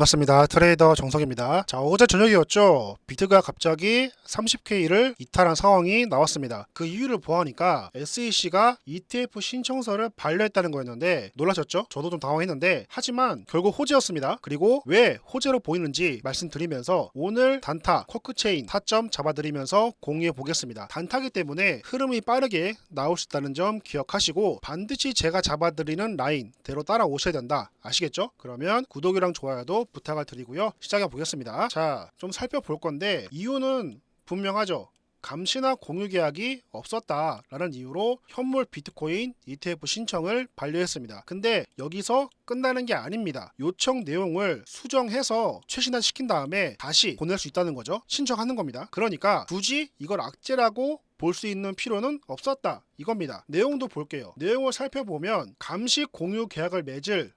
반갑습니다. 트레이더 정석입니다. 자, 어제 저녁이었죠. 비트가 갑자기 30K를 이탈한 상황이 나왔습니다. 그 이유를 보아하니까 SEC가 ETF 신청서를 반려했다는 거였는데 놀라셨죠? 저도 좀 당황했는데 하지만 결국 호재였습니다. 그리고 왜 호재로 보이는지 말씀드리면서 오늘 단타, 코크체인 타점 잡아드리면서 공유해 보겠습니다. 단타기 때문에 흐름이 빠르게 나올 수 있다는 점 기억하시고 반드시 제가 잡아드리는 라인대로 따라오셔야 된다. 아시겠죠? 그러면 구독이랑 좋아요도 부탁을 드리고요. 시작해 보겠습니다. 자, 좀 살펴볼 건데 이유는 분명하죠. 감시나 공유 계약이 없었다라는 이유로 현물 비트코인 ETF 신청을 반려했습니다. 근데 여기서 끝나는 게 아닙니다. 요청 내용을 수정해서 최신화시킨 다음에 다시 보낼 수 있다는 거죠. 신청하는 겁니다. 그러니까 굳이 이걸 악재라고 볼 수 있는 필요는 없었다. 이겁니다. 내용도 볼게요. 내용을 살펴보면 감시 공유 계약을 맺을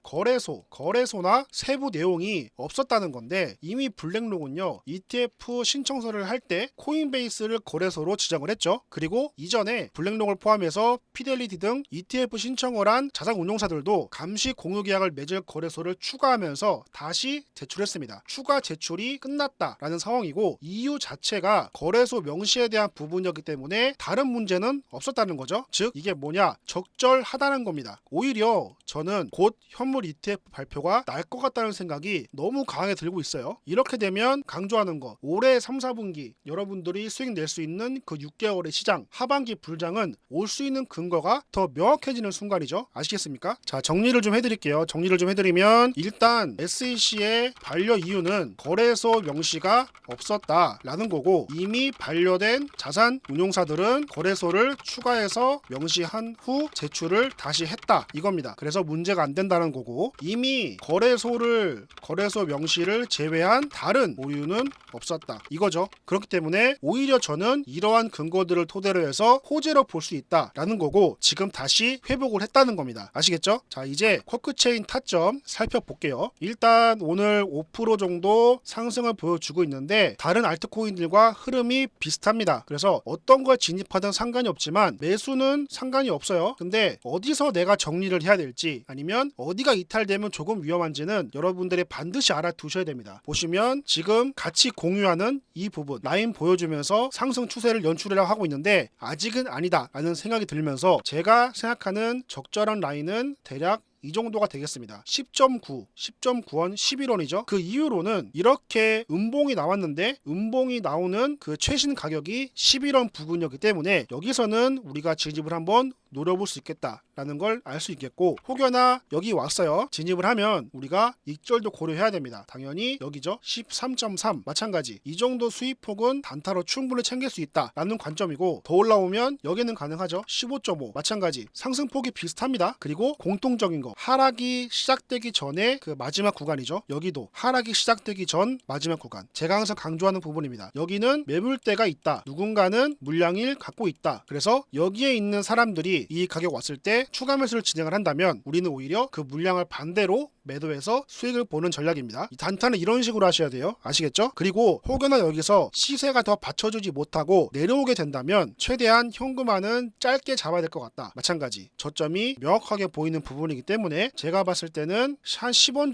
거래소나 세부 내용이 없었다는 건데 이미 블랙록은요 ETF 신청서를 할 때 코인베이스를 거래소로 지정을 했죠. 그리고 이전에 블랙록을 포함해서 피델리티 등 ETF 신청을 한 자산운용사들도 감시 공유 계약을 맺을 거래소를 추가하면서 다시 제출했습니다. 추가 제출이 끝났다라는 상황이고 이유 자체가 거래소 명시에 대한 부분이었기 때문에 다른 문제는 없었다는 거죠. 즉 이게 뭐냐, 적절하다는 겁니다. 오히려 저는 곧 현물 ETF 발표가 날 것 같다는 생각이 너무 강하게 들고 있어요. 이렇게 되면 강조하는 거, 올해 3, 4분기 여러분들이 수익 낼 수 있는 그 6개월의 시장 하반기 불장은 올 수 있는 근거가 더 명확해지는 순간이죠. 아시겠습니까? 자, 정리를 좀 해드릴게요. 정리를 좀 해드리면 일단 SEC의 반려 이유는 거래소 명시가 없었다라는 거고 이미 반려된 자산 운용사들은 거래소를 추가해서 명시한 후 제출을 다시 했다 이겁니다. 그래서 문제가 안 된다는 거고 이미 거래소 명시를 제외한 다른 오류는 없었다 이거죠. 그렇기 때문에 오히려 저는 이러한 근거들을 토대로 해서 호재로 볼 수 있다라는 거고 지금 다시 회복을 했다는 겁니다. 아시겠죠? 자, 이제 코크체인 타점 살펴볼게요. 일단 오늘 5% 정도 상승을 보여주고 있는데 다른 알트코인들과 흐름이 비슷합니다. 그래서 어떤 걸 진입하든 상관이 없지만 매수는 상관이 없어요. 근데 어디서 내가 정리를 해야 될지 아니면 어디가 이탈되면 조금 위험한지는 여러분들이 반드시 알아두셔야 됩니다. 보시면 지금 같이 공유하는 이 부분 라인 보여주면서 상승 추세를 연출하려고 하고 있는데 아직은 아니다 라는 생각이 들면서 제가 생각하는 적절한 라인은 대략 이 정도가 되겠습니다. 10.9원, 11원이죠. 그 이후로는 이렇게 음봉이 나왔는데 음봉이 나오는 그 최신 가격이 11원 부근이었기 때문에 여기서는 우리가 진입을 한번 노려볼 수 있겠다라는 걸 알 수 있겠고 혹여나 여기 왔어요. 진입을 하면 우리가 익절도 고려해야 됩니다. 당연히 여기죠. 13.3 마찬가지 이 정도 수익폭은 단타로 충분히 챙길 수 있다라는 관점이고 더 올라오면 여기는 가능하죠. 15.5 마찬가지 상승폭이 비슷합니다. 그리고 공통적인 거 하락이 시작되기 전에 그 마지막 구간이죠. 여기도 하락이 시작되기 전 마지막 구간 제가 항상 강조하는 부분입니다. 여기는 매물대가 있다. 누군가는 물량을 갖고 있다. 그래서 여기에 있는 사람들이 이 가격 왔을 때 추가 매수를 진행을 한다면 우리는 오히려 그 물량을 반대로 매도해서 수익을 보는 전략입니다. 이 단타는 이런 식으로 하셔야 돼요. 아시겠죠? 그리고 혹여나 여기서 시세가 더 받쳐주지 못하고 내려오게 된다면 최대한 현금화는 짧게 잡아야 될 것 같다. 마찬가지 저점이 명확하게 보이는 부분이기 때문에 제가 봤을 때는 한 10원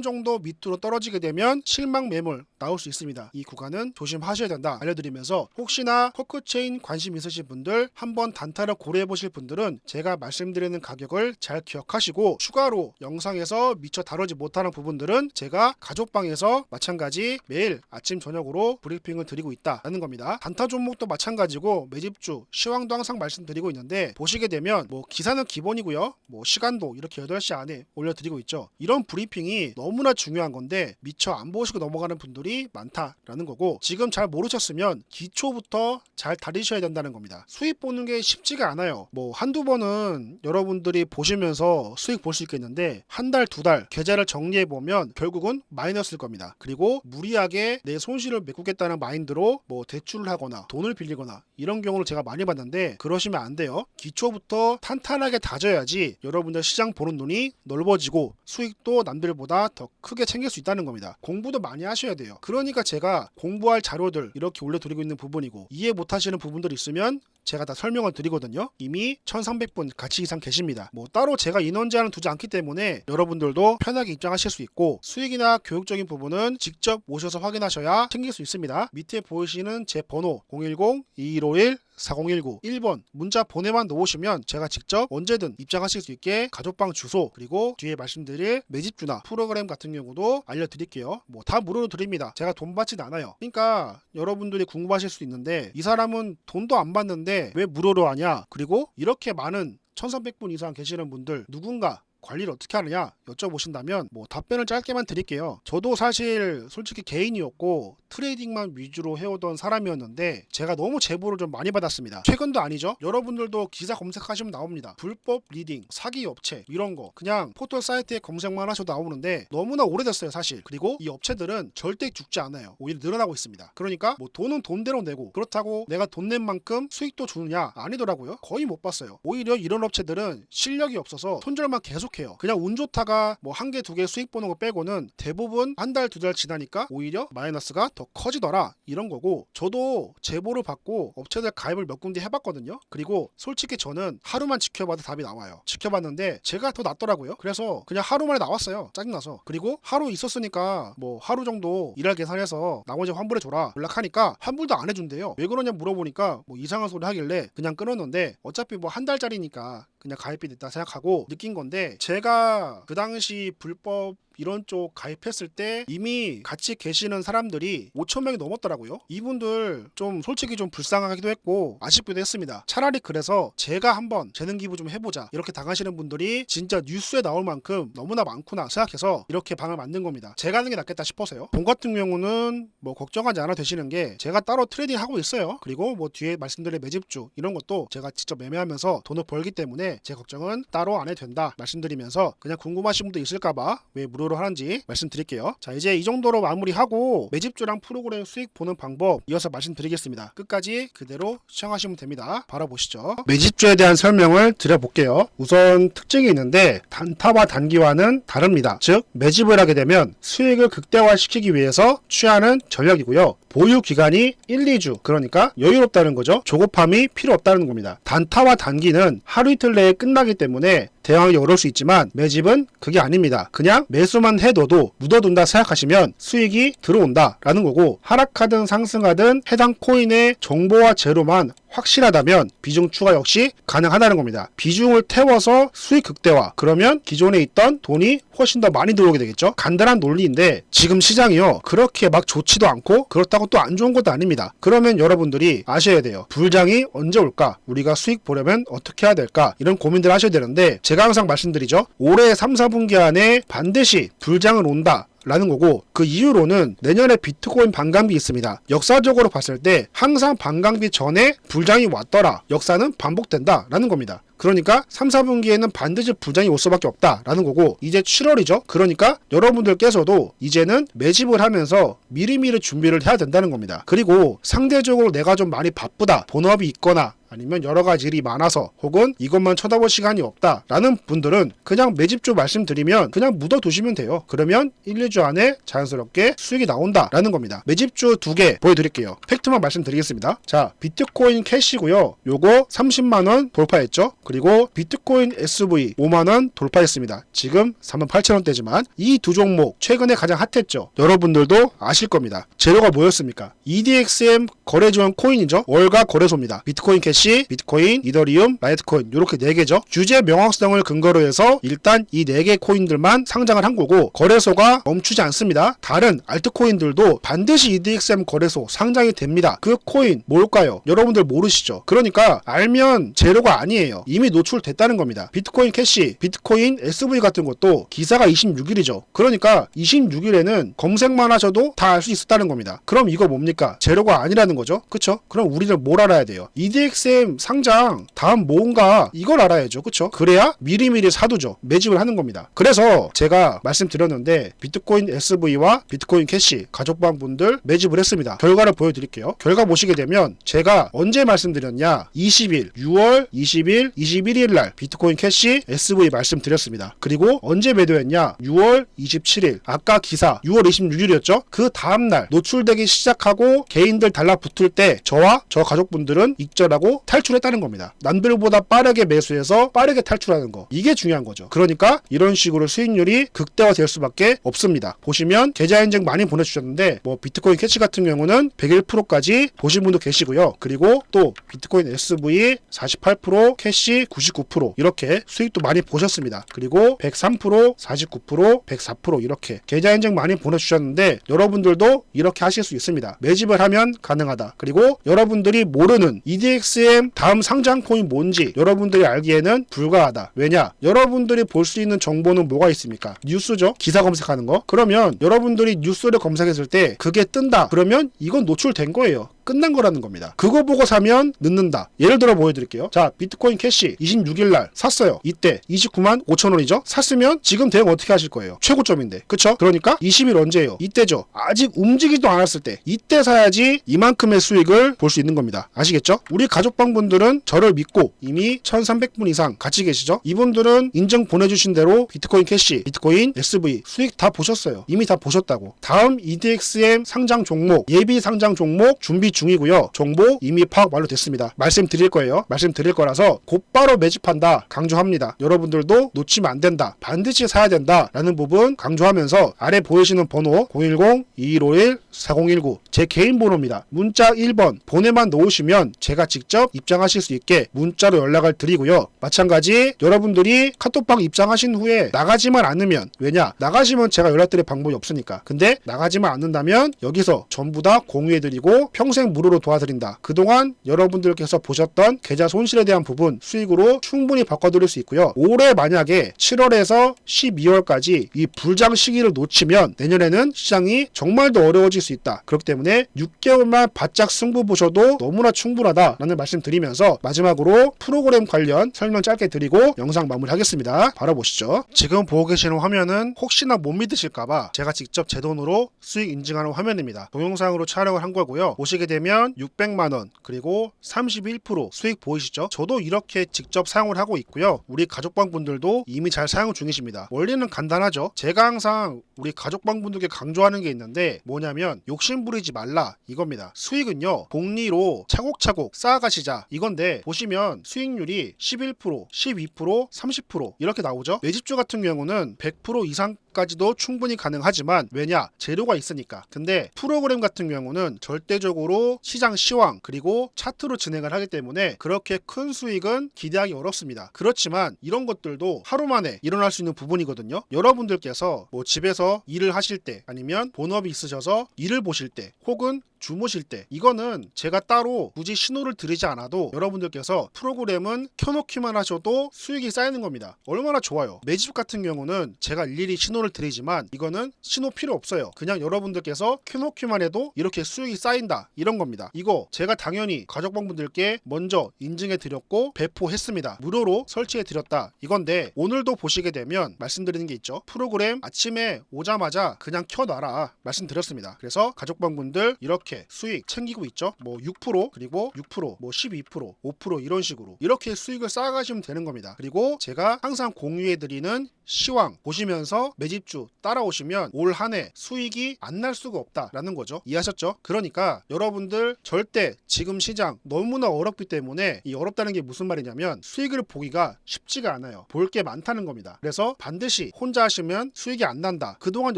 정도 밑으로 떨어지게 되면 실망 매물 나올 수 있습니다. 이 구간은 조심하셔야 된다 알려드리면서 혹시나 코크체인 관심 있으신 분들 한번 단타를 고려해 보실 분들은 제가 말씀드리는 가격을 잘 기억하시고 추가로 영상에서 미처 다루지 못하는 부분들은 제가 가족방에서 마찬가지 매일 아침 저녁으로 브리핑을 드리고 있다라는 겁니다. 단타 종목도 마찬가지고 매집주 시황도 항상 말씀드리고 있는데 보시게 되면 뭐 기사는 기본이고요. 뭐 시간도 이렇게 8시 안에 올려드리고 있죠. 이런 브리핑이 너무나 중요한 건데 미처 안 보시고 넘어가는 분들이 많다라는 거고 지금 잘 모르셨으면 기초부터 잘 다리셔야 된다는 겁니다. 수익 보는 게 쉽지가 않아요. 뭐 한두 번은 여러분들이 보시면서 수익 볼 수 있겠는데 한 달, 두 달 계좌를 정리해보면 결국은 마이너스일 겁니다. 그리고 무리하게 내 손실을 메꾸겠다는 마인드로 뭐 대출을 하거나 돈을 빌리거나 이런 경우를 제가 많이 봤는데 그러시면 안 돼요. 기초부터 탄탄하게 다져야지 여러분들 시장 보는 눈이 넓어지고 수익도 남들보다 더 크게 챙길 수 있다는 겁니다. 공부도 많이 하셔야 돼요. 그러니까 제가 공부할 자료들 이렇게 올려드리고 있는 부분이고 이해 못하시는 부분들 있으면 제가 다 설명을 드리거든요. 이미 1300분 같이 이상 계십니다. 뭐 따로 제가 인원 제한을 두지 않기 때문에 여러분들도 편하게 입장하실 수 있고 수익이나 교육적인 부분은 직접 오셔서 확인하셔야 챙길 수 있습니다. 밑에 보이시는 제 번호 010-2151-4019 1번 문자 보내만 놓으시면 제가 직접 언제든 입장하실 수 있게 가족방 주소 그리고 뒤에 말씀드릴 매집주나 프로그램 같은 경우도 알려드릴게요. 뭐 다 무료로 드립니다. 제가 돈 받진 않아요. 그러니까 여러분들이 궁금하실 수 있는데 이 사람은 돈도 안 받는데 왜 무료로 하냐, 그리고 이렇게 많은 1300분 이상 계시는 분들 누군가 관리를 어떻게 하느냐 여쭤보신다면 뭐 답변을 짧게만 드릴게요. 저도 사실 솔직히 개인이었고 트레이딩만 위주로 해오던 사람이었는데 제가 너무 제보를 좀 많이 받았습니다. 최근도 아니죠. 여러분들도 기사 검색하시면 나옵니다. 불법 리딩, 사기 업체 이런 거 그냥 포털 사이트에 검색만 하셔도 나오는데 너무나 오래됐어요 사실. 그리고 이 업체들은 절대 죽지 않아요. 오히려 늘어나고 있습니다. 그러니까 뭐 돈은 돈대로 내고 그렇다고 내가 돈 낸 만큼 수익도 주느냐, 아니더라고요. 거의 못 봤어요. 오히려 이런 업체들은 실력이 없어서 손절만 계속해요. 그냥 운 좋다가 뭐 한 개 두 개 수익 보는 거 빼고는 대부분 한 달 두 달 지나니까 오히려 마이너스가 더 커지더라 이런 거고, 저도 제보를 받고 업체들 가입을 몇 군데 해봤거든요. 그리고 솔직히 저는 하루만 지켜봐도 답이 나와요. 지켜봤는데 제가 더 낫더라고요. 그래서 그냥 하루 만에 나왔어요. 짜증나서. 그리고 하루 있었으니까 뭐 하루 정도 일할 계산해서 나머지 환불해줘라 연락하니까 환불도 안 해준대요. 왜 그러냐 물어보니까 뭐 이상한 소리 하길래 그냥 끊었는데 어차피 뭐 한 달짜리니까 그냥 가입이 됐다 생각하고 느낀 건데, 제가 그 당시 불법 이런 쪽 가입했을 때 이미 같이 계시는 사람들이 5,000명이 넘었더라고요. 이분들 좀 솔직히 좀 불쌍하기도 했고 아쉽기도 했습니다. 차라리 그래서 제가 한번 재능 기부 좀 해보자 이렇게 당하시는 분들이 진짜 뉴스에 나올 만큼 너무나 많구나 생각해서 이렇게 방을 만든 겁니다. 제가 하는 게 낫겠다 싶어서요. 돈 같은 경우는 뭐 걱정하지 않아도 되시는 게 제가 따로 트레이딩 하고 있어요. 그리고 뭐 뒤에 말씀드릴 매집주 이런 것도 제가 직접 매매하면서 돈을 벌기 때문에 제 걱정은 따로 안 해도 된다 말씀드리면서, 그냥 궁금하신 분도 있을까봐 왜 무료 하는지 말씀드릴게요. 자, 이제 이 정도로 마무리하고 매집주랑 프로그램 수익 보는 방법 이어서 말씀드리겠습니다. 끝까지 그대로 시청하시면 됩니다. 바로 보시죠. 매집주에 대한 설명을 드려볼게요. 우선 특징이 있는데 단타와 단기와는 다릅니다. 즉 매집을 하게 되면 수익을 극대화시키기 위해서 취하는 전략이고요. 보유 기간이 1, 2주, 그러니까 여유롭다는 거죠. 조급함이 필요 없다는 겁니다. 단타와 단기는 하루 이틀 내에 끝나기 때문에 대응하기 어려울 수 있지만 매집은 그게 아닙니다. 그냥 매수만 해둬도 묻어둔다 생각하시면 수익이 들어온다 라는 거고, 하락하든 상승하든 해당 코인의 정보와 재료만 확실하다면 비중 추가 역시 가능하다는 겁니다. 비중을 태워서 수익 극대화, 그러면 기존에 있던 돈이 훨씬 더 많이 들어오게 되겠죠. 간단한 논리인데 지금 시장이요 그렇게 막 좋지도 않고 그렇다고 또 안 좋은 것도 아닙니다. 그러면 여러분들이 아셔야 돼요. 불장이 언제 올까? 우리가 수익 보려면 어떻게 해야 될까? 이런 고민들 하셔야 되는데, 제가 항상 말씀드리죠. 올해 3, 4분기 안에 반드시 불장은 온다 라는 거고, 그 이유로는 내년에 비트코인 반감기 있습니다. 역사적으로 봤을 때 항상 반감기 전에 불장이 왔더라. 역사는 반복된다 라는 겁니다. 그러니까 3, 4분기에는 반드시 불장이 올 수밖에 없다 라는 거고, 이제 7월이죠. 그러니까 여러분들께서도 이제는 매집을 하면서 미리미리 준비를 해야 된다는 겁니다. 그리고 상대적으로 내가 좀 많이 바쁘다, 본업이 있거나 아니면 여러 가지 일이 많아서 혹은 이것만 쳐다볼 시간이 없다 라는 분들은 그냥 매집주 말씀드리면 그냥 묻어두시면 돼요. 그러면 1, 2주 안에 자연스럽게 수익이 나온다 라는 겁니다. 매집주 2개 보여드릴게요. 팩트만 말씀드리겠습니다. 자, 비트코인 캐시고요. 요거 30만원 돌파했죠. 그리고 비트코인 SV 5만원 돌파했습니다. 지금 38,000원대지만 이 두 종목 최근에 가장 핫했죠. 여러분들도 아실 겁니다. 재료가 뭐였습니까? EDXM 거래 지원 코인이죠. 월가 거래소입니다. 비트코인 캐시, 비트코인, 이더리움, 라이트코인 이렇게 4개죠. 규제 명확성을 근거로 해서 일단 이 4개 코인들만 상장을 한 거고, 거래소가 멈추지 않습니다. 다른 알트코인들도 반드시 EDXM 거래소 상장이 됩니다. 그 코인 뭘까요? 여러분들 모르시죠? 그러니까 알면 재료가 아니에요. 이미 노출됐다는 겁니다. 비트코인 캐시, 비트코인 SV 같은 것도 기사가 26일이죠. 그러니까 26일에는 검색만 하셔도 다 알 수 있었다는 겁니다. 그럼 이거 뭡니까? 재료가 아니라는 거죠. 그쵸? 그럼 우리는 뭘 알아야 돼요? EDXM 상장 다음 뭔가 이걸 알아야죠. 그쵸? 그래야 미리미리 사두죠. 매집을 하는 겁니다. 그래서 제가 말씀드렸는데 비트코인 SV와 비트코인 캐시 가족방 분들 매집을 했습니다. 결과를 보여드릴게요. 결과 보시게 되면 제가 언제 말씀드렸냐? 20일 6월 20일 21일 날 비트코인 캐시 SV 말씀드렸습니다. 그리고 언제 매도했냐? 6월 27일 아까 기사 6월 26일이었죠. 그 다음날 노출되기 시작하고 개인들 달라붙을 때 저와 저 가족분들은 익절하고 그리고 탈출했다는 겁니다. 남들보다 빠르게 매수해서 빠르게 탈출하는 거, 이게 중요한 거죠. 그러니까 이런 식으로 수익률이 극대화될 수밖에 없습니다. 보시면 계좌 인증 많이 보내주셨는데 뭐 비트코인 캐시 같은 경우는 101%까지 보신 분도 계시고요. 그리고 또 비트코인 SV 48%, 캐시 99% 이렇게 수익도 많이 보셨습니다. 그리고 103%, 49%, 104% 이렇게 계좌 인증 많이 보내주셨는데 여러분들도 이렇게 하실 수 있습니다. 매집을 하면 가능하다. 그리고 여러분들이 모르는 EDXM 다음 상장 코인 뭔지 여러분들이 알기에는 불가하다. 왜냐? 여러분들이 볼 수 있는 정보는 뭐가 있습니까? 뉴스죠. 기사 검색하는 거. 그러면 여러분들이 뉴스를 검색했을 때 그게 뜬다. 그러면 이건 노출된 거예요. 끝난 거라는 겁니다. 그거 보고 사면 늦는다. 예를 들어 보여드릴게요. 자, 비트코인 캐시 26일날 샀어요. 이때 29만 5천원이죠. 샀으면 지금 대응 어떻게 하실 거예요? 최고점인데. 그쵸? 그러니까 20일 언제예요? 이때죠. 아직 움직이지도 않았을 때. 이때 사야지 이만큼의 수익을 볼 수 있는 겁니다. 아시겠죠? 우리 가족방분들은 저를 믿고 이미 1300분 이상 같이 계시죠? 이분들은 인증 보내주신 대로 비트코인 캐시, 비트코인 SV 수익 다 보셨어요. 이미 다 보셨다고. 다음 EDXM 상장 종목, 예비 상장 종목 준비 중이고요. 정보 이미 파악 완료됐습니다. 말씀드릴 거예요. 말씀드릴 거라서 곧바로 매집한다 강조합니다. 여러분들도 놓치면 안 된다. 반드시 사야 된다 라는 부분 강조하면서 아래 보이시는 번호 010-2151-4019 제 개인 번호입니다. 문자 1번 보내만 넣으시면 제가 직접 입장하실 수 있게 문자로 연락을 드리고요. 마찬가지 여러분들이 카톡방 입장하신 후에 나가지만 않으면, 왜냐? 나가시면 제가 연락드릴 방법이 없으니까. 근데 나가지만 않는다면 여기서 전부 다 공유해드리고 평생 무료로 도와드린다. 그동안 여러분들께서 보셨던 계좌 손실에 대한 부분 수익으로 충분히 바꿔드릴 수 있고요. 올해 만약에 7월에서 12월까지 이 불장 시기를 놓치면 내년에는 시장이 정말 더 어려워질 수 있다. 그렇기 때문에 6개월만 바짝 승부 보셔도 너무나 충분하다라는 말씀 드리면서 마지막으로 프로그램 관련 설명 짧게 드리고 영상 마무리하겠습니다. 바로 보시죠. 지금 보고 계시는 화면은 혹시나 못 믿으실까봐 제가 직접 제 돈으로 수익 인증하는 화면입니다. 동영상으로 촬영을 한 거고요. 보시게 되면 600만원 그리고 31% 수익 보이시죠? 저도 이렇게 직접 사용을 하고 있고요. 우리 가족방 분들도 이미 잘 사용 중이십니다. 원리는 간단하죠. 제가 항상 우리 가족방 분들께 강조하는 게 있는데 뭐냐면 욕심 부리지 말라 이겁니다. 수익은요 복리로 차곡차곡 쌓아가시자 이건데 보시면 수익률이 11%, 12%, 30% 이렇게 나오죠. 매집주 같은 경우는 100% 이상까지도 충분히 가능하지만 왜냐? 재료가 있으니까. 근데 프로그램 같은 경우는 절대적으로 시장 시황 그리고 차트로 진행을 하기 때문에 그렇게 큰 수익은 기대하기 어렵습니다. 그렇지만 이런 것들도 하루 만에 일어날 수 있는 부분이거든요. 여러분들께서 뭐 집에서 일을 하실 때 아니면 본업이 있으셔서 일을 보실 때 혹은 주무실 때 이거는 제가 따로 굳이 신호를 드리지 않아도 여러분들께서 프로그램은 켜놓기만 하셔도 수익이 쌓이는 겁니다. 얼마나 좋아요. 매집 같은 경우는 제가 일일이 신호를 드리지만 이거는 신호 필요 없어요. 그냥 여러분들께서 켜놓기만 해도 이렇게 수익이 쌓인다 이런 겁니다. 이거 제가 당연히 가족방분들께 먼저 인증해 드렸고 배포했습니다. 무료로 설치해 드렸다 이건데 오늘도 보시게 되면 말씀드리는 게 있죠. 프로그램 아침에 오자마자 그냥 켜놔라 말씀드렸습니다. 그래서 가족방분들 이렇게 수익 챙기고 있죠. 뭐 6% 그리고 6%, 뭐 12%, 5% 이런 식으로 이렇게 수익을 쌓아가시면 되는 겁니다. 그리고 제가 항상 공유해드리는 시황 보시면서 매집주 따라오시면 올 한 해 수익이 안 날 수가 없다라는 거죠. 이해하셨죠? 그러니까 여러분들 절대 지금 시장 너무나 어렵기 때문에 이 어렵다는 게 무슨 말이냐면 수익을 보기가 쉽지가 않아요. 볼 게 많다는 겁니다. 그래서 반드시 혼자 하시면 수익이 안 난다. 그동안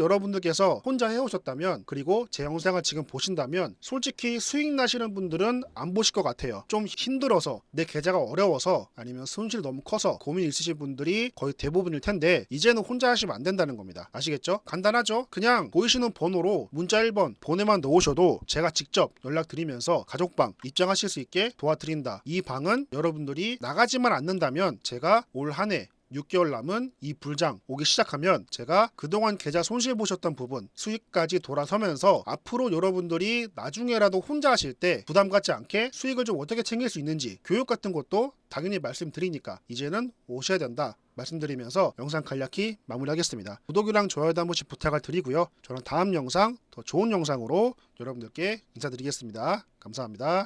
여러분들께서 혼자 해오셨다면 그리고 제 영상을 지금 보신다면 솔직히 수익 나시는 분들은 안 보실 것 같아요. 좀 힘들어서 내 계좌가 어려워서 아니면 손실이 너무 커서 고민 있으신 분들이 거의 대부분일 텐데 이제는 혼자 하시면 안 된다는 겁니다. 아시겠죠? 간단하죠? 그냥 보이시는 번호로 문자 1번 보내만 넣으셔도 제가 직접 연락드리면서 가족방 입장하실 수 있게 도와드린다. 이 방은 여러분들이 나가지만 않는다면 제가 올 한 해 6개월 남은 이 불장 오기 시작하면 제가 그동안 계좌 손실 보셨던 부분 수익까지 돌아서면서 앞으로 여러분들이 나중에라도 혼자 하실 때 부담 갖지 않게 수익을 좀 어떻게 챙길 수 있는지 교육 같은 것도 당연히 말씀드리니까 이제는 오셔야 된다 말씀드리면서 영상 간략히 마무리하겠습니다. 구독이랑 좋아요도 한 번씩 부탁을 드리고요. 저는 다음 영상 더 좋은 영상으로 여러분들께 인사드리겠습니다. 감사합니다.